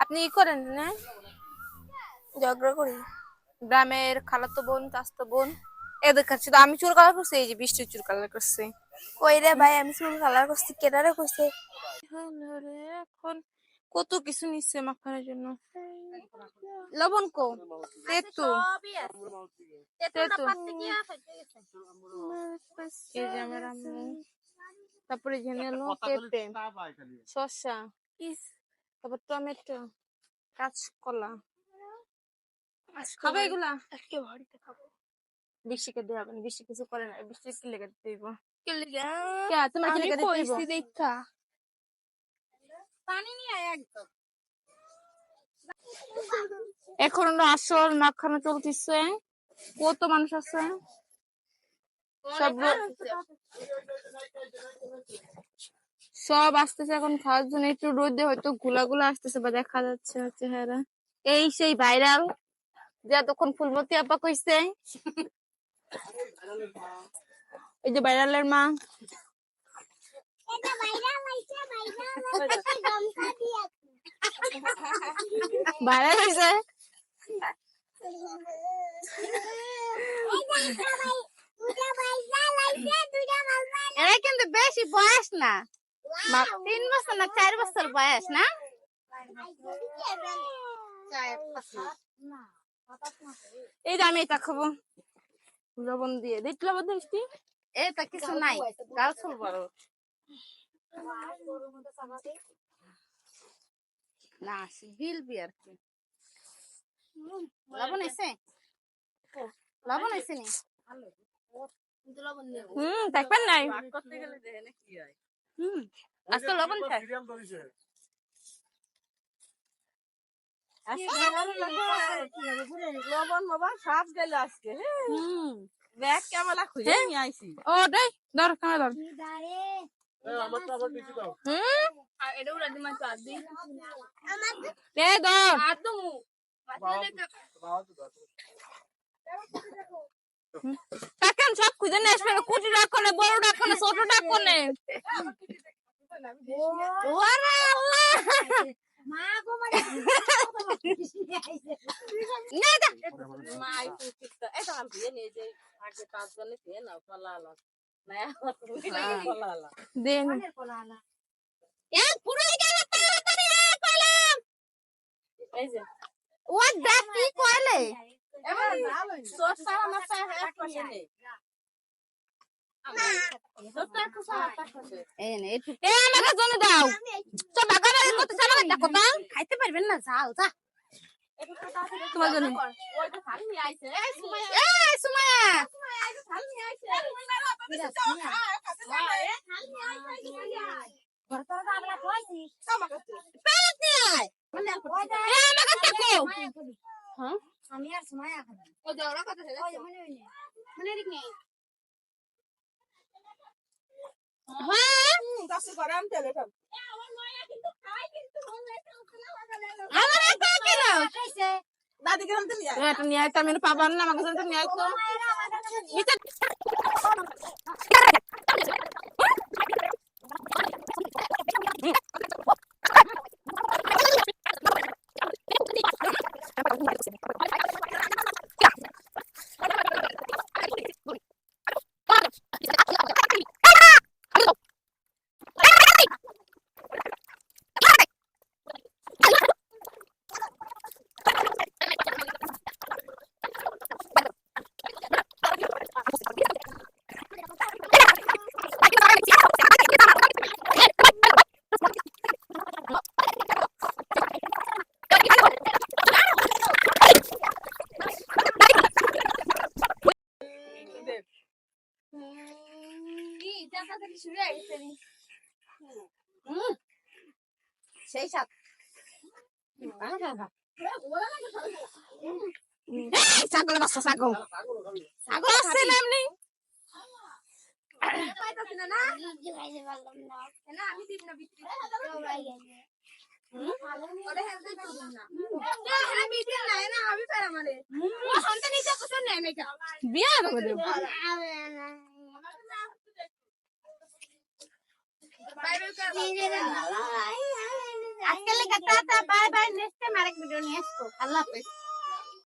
আপনি ই করেন না, ঝগড়া করি। গ্রামের খালাতো বোন চাচাতো বোন এদের কাছে তো আমি চুল কালার করছি, এই যে বৃষ্টি চুল কালার করছে। কই রে ভাই, আমি চুল কালার করছি, কেটারে কইছে? এখন কত কিছু নিচ্ছে মাখানোর জন্য। লবণ কো তেতু তেতু এই যে আমার আম্মু, তারপরে এখানে হলো পেঁপে, শসা, তারপর টমেটো, কাঁচকলা। খাবে এগুলা? আজকে বাড়িতে খাবো। বৃষ্টিকে দেওয়া হবে না, বৃষ্টি কিছু করে না, বৃষ্টি কি লেগে দিব? তোমার কি লেগে দিব? পানি নিয়ে আয় একদম। এখন হলো আসল মাখানো চলতেছে, কত মানুষ আছে সব সব আসতেছে এখন খাওয়ার জন্য। একটু রোদে হয়তো গুলা গুলা আসতেছে বা দেখা যাচ্ছে চেহারা। এই সেই ভাইরাল যে তখন ফুলমতি আপা কইছে, এই যে ভাইরালের মা। ভাইরাল হয়েছে। এরা কিন্তু বেশি বয়স না, 3 বছর না 4 বছর বয়স না। এই যে আমি এটা খাবো লবণ দিয়ে, দেখতে লবণ দিচ্ছি। এটা কিছু নাই, গাল ফুল বড় না, গিলবি আর কি। লবণ এসে লবণ এসে নি। দেখবেন নাই আজকে লবণ খায়। লবণ বাবা সব গেল আজকে। ব্যাগ ক্যামেরা খুঁজে নিয়ে আইছি। ও দেই ধর ক্যামেরা ধর। আমারটা আবার দিছি দাও। আর এটা উড়া দিমা তো আদি। দে ধর। আর তো কাকান সব খুঁজে নিয়ে আসবে, কুটি রাখনে, বড় রাখনে, ছোট রাখনে। ওরে আল্লাহ মা গো মানে না দা মা আইছে কিটা এটা আমি দিয়ে নিয়ে যাই আগে 5 জনে দিয়ে নাও ফলালা না তুমি লাগে ফলালা দেন ফলালা এ পুরাই গেল তাড়াতাড়ি কলম। এই যে ও দেখ কি কইলে এবার তোর সারা মাথা এক পাশে নেই। খাইতে পারবেন না, যাও যা তোমার জন্য। আমি আর সময় পাবার না আমার কাছে নিয়ে আসতো। সেই সাত ছাগল বাচ্চা ছাগল ছাগল আসছে না এমনি বিয়া আজকে লেগে tata bye bye next time আরেক ভিডিও নিয়ে আসবো আল্লাহ হাফেজ